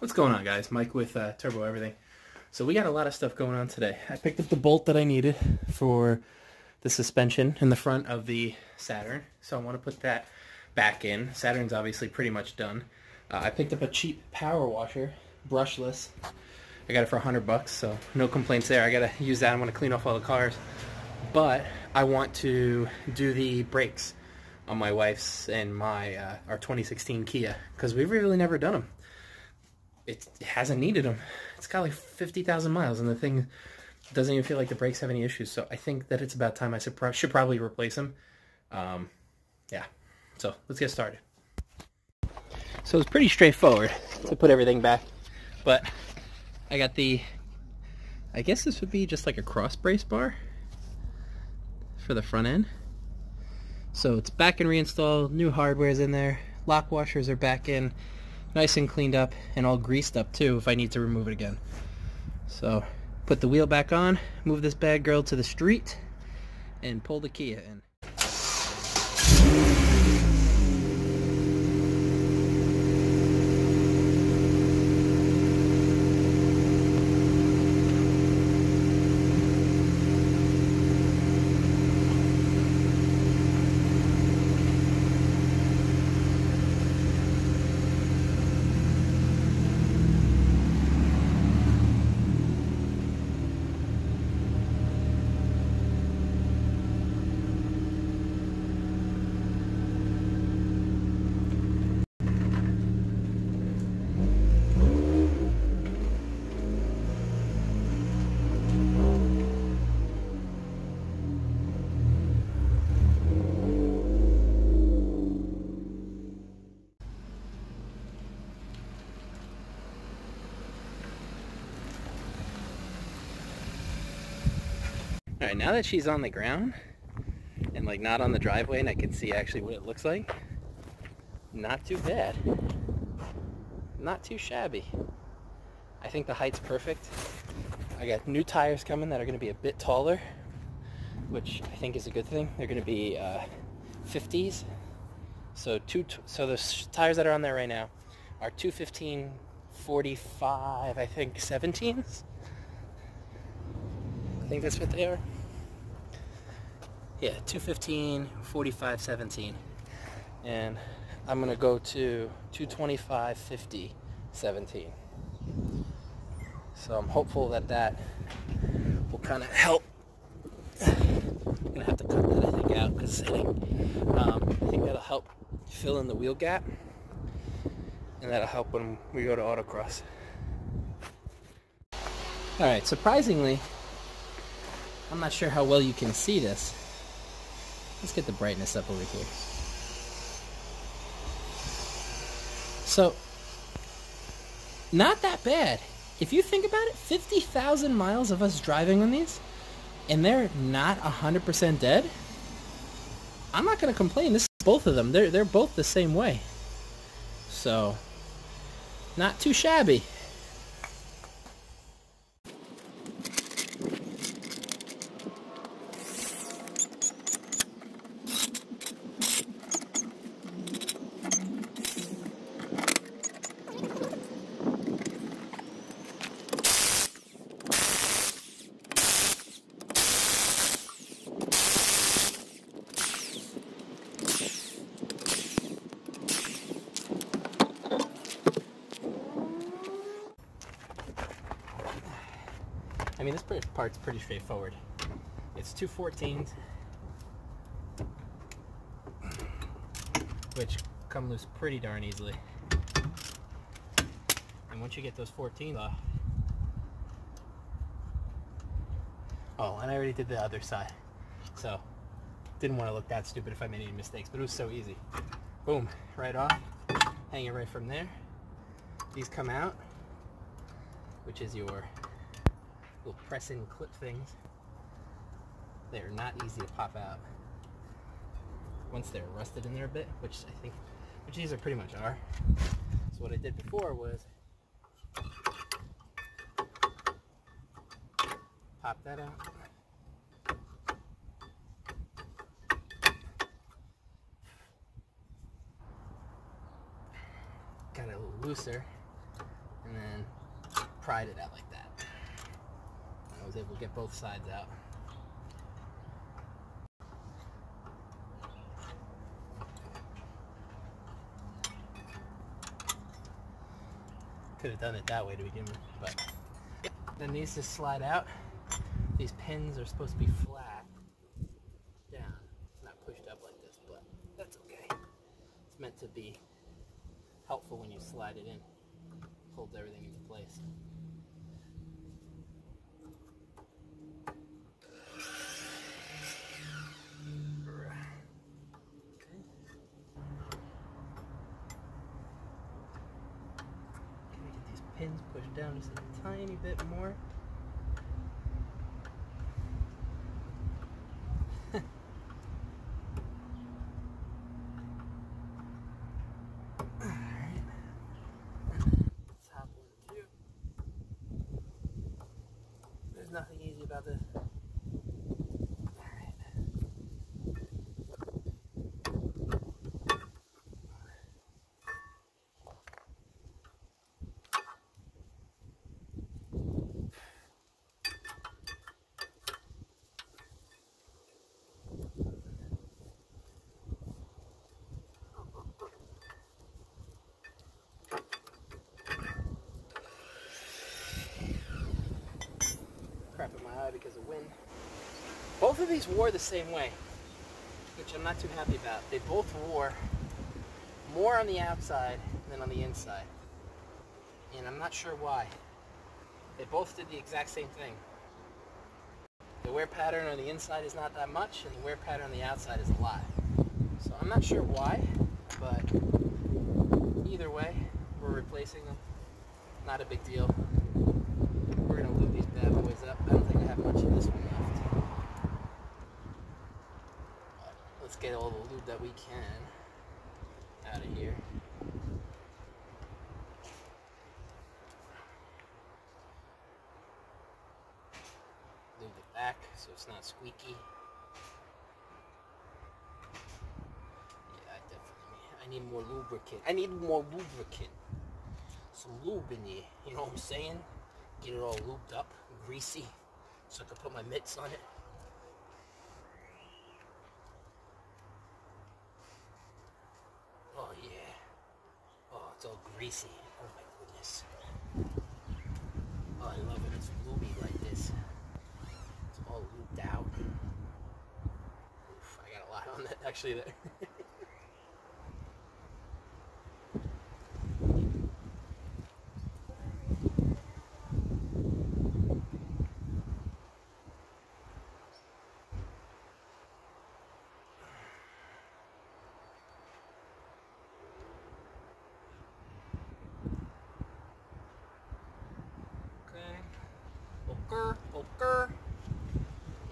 What's going on, guys? Mike with Turbo Everything. So we got a lot of stuff going on today. I picked up the bolt that I needed for the suspension in the front of the Saturn. So I want to put that back in. Saturn's obviously pretty much done. I picked up a cheap power washer, brushless. I got it for $100, so no complaints there. I gotta use that. I'm gonna clean off all the cars. But I want to do the brakes on my wife's and my our 2016 Kia, because we've really never done them. It hasn't needed them. It's got like 50,000 miles, and the thing doesn't even feel like the brakes have any issues. So I think that it's about time I should probably replace them. Yeah, so let's get started. So it's pretty straightforward to put everything back, but I got the, I guess this would be just like a cross brace bar for the front end. So it's back and reinstalled, new hardware's in there, lock washers are back in, nice and cleaned up and all greased up too if I need to remove it again. So put the wheel back on, move this bad girl to the street, and pull the Kia in. Alright, now that she's on the ground and like not on the driveway and I can see actually what it looks like, not too bad. Not too shabby. I think the height's perfect. I got new tires coming that are going to be a bit taller, which I think is a good thing. They're going to be 50s. So the tires that are on there right now are 215 45, I think 17s. I think that's what they are. Yeah, 215 45 17. And I'm gonna go to 225 50 17. So I'm hopeful that that will kind of help. I'm gonna have to cut that, I think, out because I think that'll help fill in the wheel gap, and that'll help when we go to autocross. All right, surprisingly, I'm not sure how well you can see this. Let's get the brightness up over here. So, not that bad. If you think about it, 50,000 miles of us driving on these, and they're not 100% dead, I'm not going to complain. This is both of them. They're both the same way. So, not too shabby. I mean, this part's pretty straightforward. It's 214s, which come loose pretty darn easily. And once you get those 14s off... Oh, and I already did the other side. So, didn't want to look that stupid if I made any mistakes, but it was so easy. Boom, right off. Hang it right from there. These come out, which is your little press-in clip things. They're not easy to pop out once they're rusted in there a bit, which these are pretty much are. So what I did before was pop that out, got it a little looser, and pried it out like that. I was able to get both sides out. Could have done it that way to begin with, but then these just slide out. These pins are supposed to be flat down, not pushed up like this, but that's okay. It's meant to be helpful when you slide it in. Holds everything into place. Pins pushed down just a tiny bit more. Alright. Top one, too. There's nothing easy about this. Crap in my eye because of wind. Both of these wore the same way, which I'm not too happy about. They both wore more on the outside than on the inside. And I'm not sure why. They both did the exact same thing. The wear pattern on the inside is not that much, and the wear pattern on the outside is a lot. So I'm not sure why, but either way, we're replacing them. Not a big deal. We're going to lube these bad boys up. I don't think I have much of this one left. But let's get all the lube that we can out of here. Lube it back so it's not squeaky. Yeah, I need more lubricant. I need more lubricant. Some lube in here, you know what I'm saying? Get it all lubed up, greasy, so I can put my mitts on it. Oh yeah. Oh, it's all greasy. Oh my goodness. Oh, I love it. It's lubey like this. It's all lubed out. Oof, I got a lot on that actually there.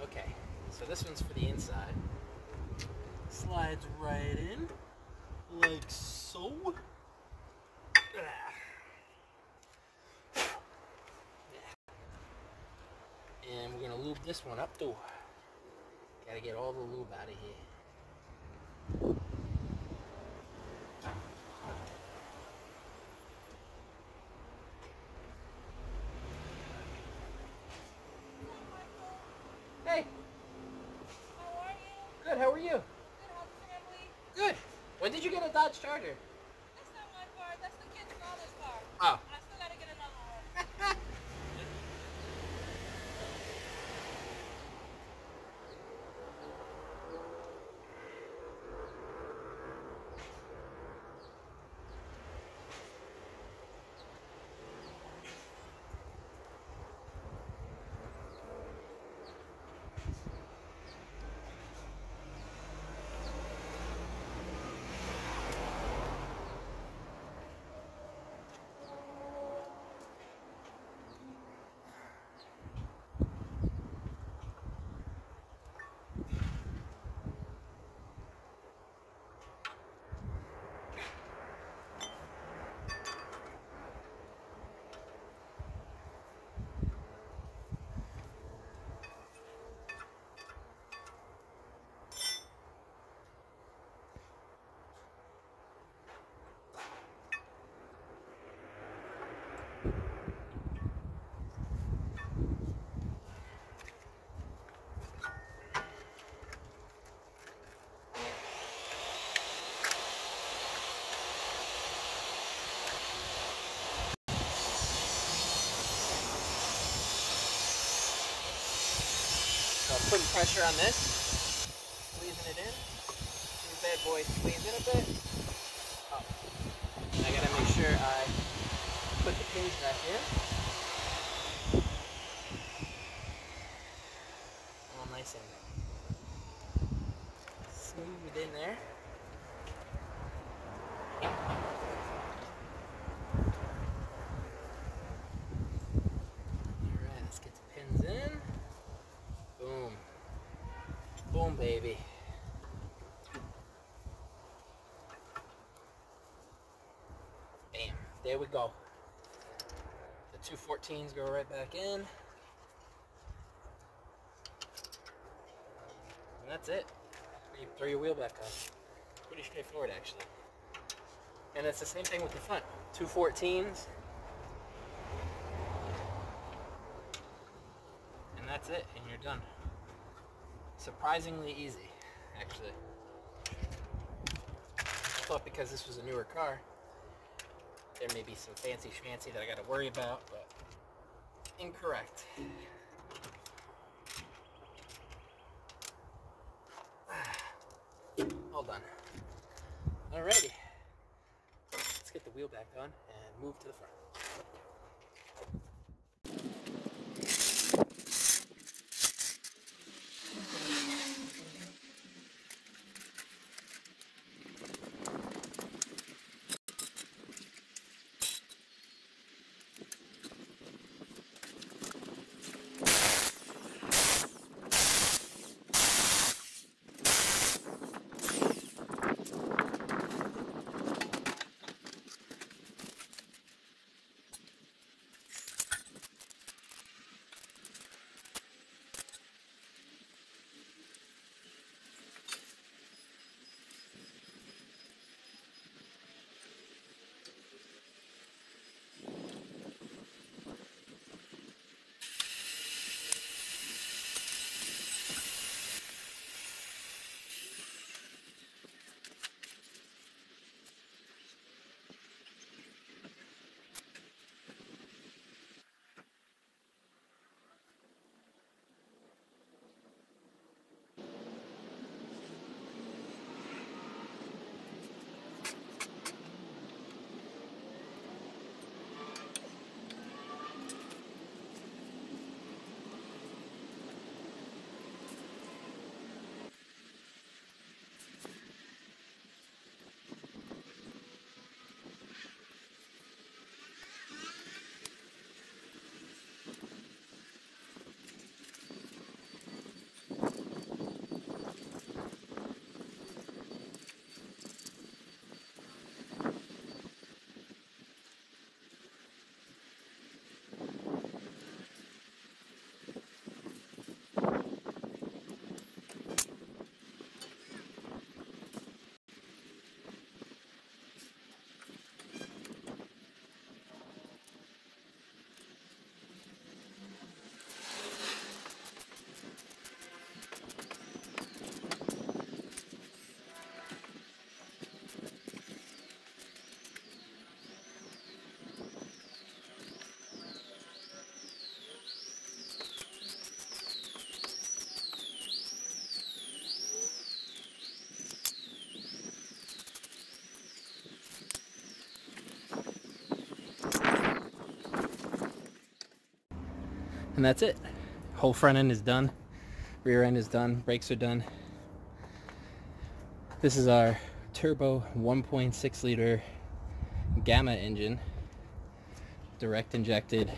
Okay, so this one's for the inside. Slides right in, like so. And we're gonna lube this one up too. Gotta get all the lube out of here. Hey! How are you? Good, how are you? Good, how's the family? Good. When did you get a Dodge Charger? That's not my car, that's the kid's father's car. Oh. I still gotta get another one. Putting pressure on this, squeezing it in. This bad boy squeeze in a bit. Oh. And I gotta make sure I put the pins back in. All nice and smooth in there. Alright, let's get the pins in. Boom. Boom, baby. Bam. There we go. The 214s go right back in. And that's it. You throw your wheel back on. Pretty straightforward, actually. And it's the same thing with the front. 214s. And that's it, and you're done. Surprisingly easy, actually. I thought because this was a newer car, there may be some fancy schmancy that I gotta worry about, but incorrect. All done. Alrighty. Let's get the wheel back on and move to the front. And that's it. Whole front end is done. Rear end is done. Brakes are done. This is our turbo 1.6 liter Gamma engine. Direct injected.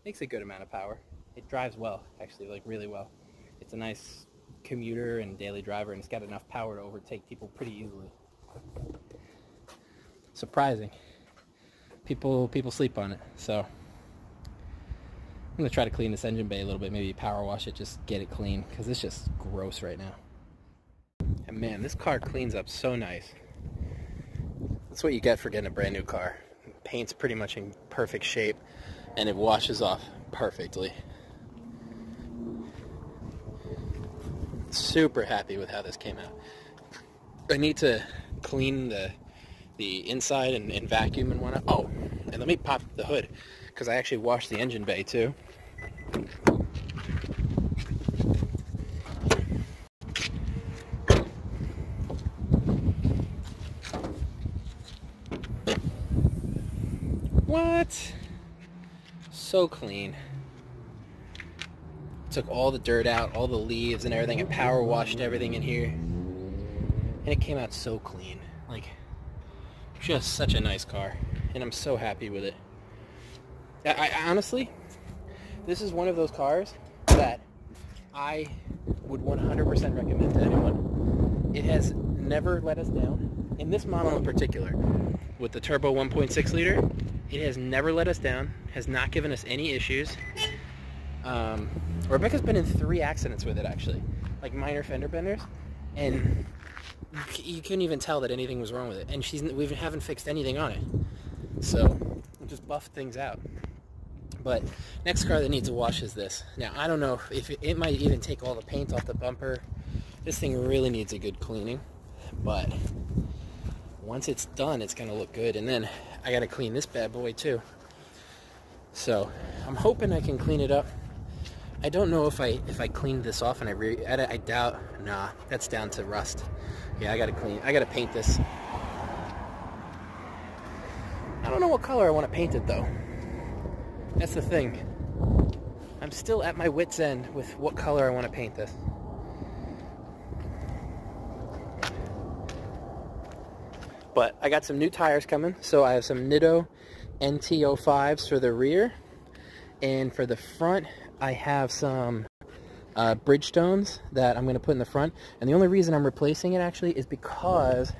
Makes a good amount of power. It drives well, actually, like really well. It's a nice commuter and daily driver, and it's got enough power to overtake people pretty easily. Surprising. People sleep on it, so I'm gonna try to clean this engine bay a little bit, maybe power wash it, just get it clean, because it's just gross right now. And man, this car cleans up so nice. That's what you get for getting a brand new car. Paint's pretty much in perfect shape, and it washes off perfectly. Super happy with how this came out. I need to clean the inside and vacuum and whatnot. Oh, and let me pop the hood, because I actually washed the engine bay too. it. So clean. Took all the dirt out, all the leaves and everything, and power washed everything in here. And it came out so clean. Like, just such a nice car. And I'm so happy with it. I honestly, this is one of those cars that I would 100% recommend to anyone. It has never let us down. In this model in particular, with the turbo 1.6 liter, it has never let us down, has not given us any issues. Rebecca's been in 3 accidents with it, actually, like minor fender benders, and you couldn't even tell that anything was wrong with it, and we haven't fixed anything on it, so we just buffed things out. But next car that needs a wash is this. Now, I don't know if it might even take all the paint off the bumper. This thing really needs a good cleaning, but once it's done, it's gonna look good. And then I gotta clean this bad boy too. So I'm hoping I can clean it up. I don't know if I cleaned this off and I doubt. Nah, that's down to rust. Yeah, I gotta paint this. I don't know what color I want to paint it though. That's the thing. I'm still at my wit's end with what color I want to paint this. But I got some new tires coming, so I have some Nitto NT05s for the rear, and for the front I have some Bridgestones that I'm going to put in the front. And the only reason I'm replacing it actually is because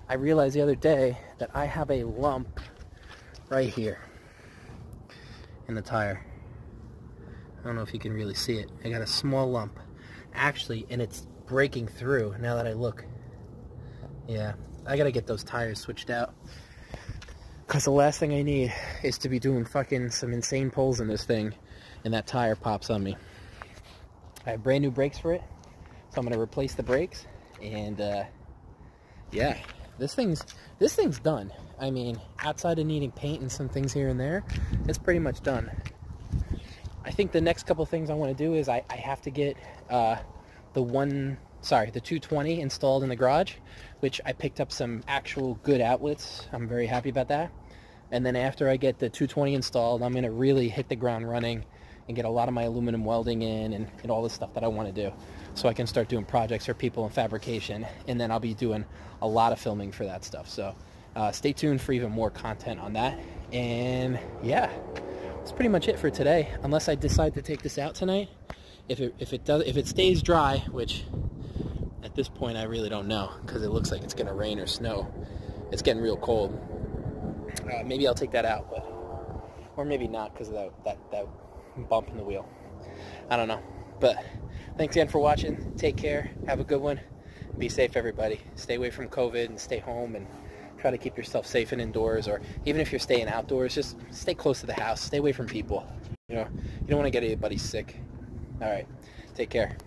I realized the other day that I have a lump right here in the tire. I don't know if you can really see it. I got a small lump actually, and it's breaking through now that I look. Yeah, I gotta get those tires switched out, because the last thing I need is to be doing fucking some insane pulls in this thing and that tire pops on me. I have brand new brakes for it, so I'm gonna replace the brakes, and yeah, this thing's done. I mean, outside of needing paint and some things here and there, it's pretty much done. I think the next couple things I want to do is I have to get the 220 installed in the garage, which I picked up some actual good outlets. I'm very happy about that. And then after I get the 220 installed, I'm going to really hit the ground running and get a lot of my aluminum welding in and all the stuff that I want to do, so I can start doing projects for people in fabrication, and then I'll be doing a lot of filming for that stuff. So stay tuned for even more content on that. And yeah, that's pretty much it for today, unless I decide to take this out tonight. If it stays dry, which at this point I really don't know, because it looks like it's gonna rain or snow. It's getting real cold. Maybe I'll take that out, or maybe not, because of that bump in the wheel. I don't know. But thanks again for watching. Take care. Have a good one. Be safe, everybody. Stay away from COVID and stay home, and try to keep yourself safe and indoors, or even if you're staying outdoors, just stay close to the house. Stay away from people. You know, you don't want to get anybody sick. All right. Take care.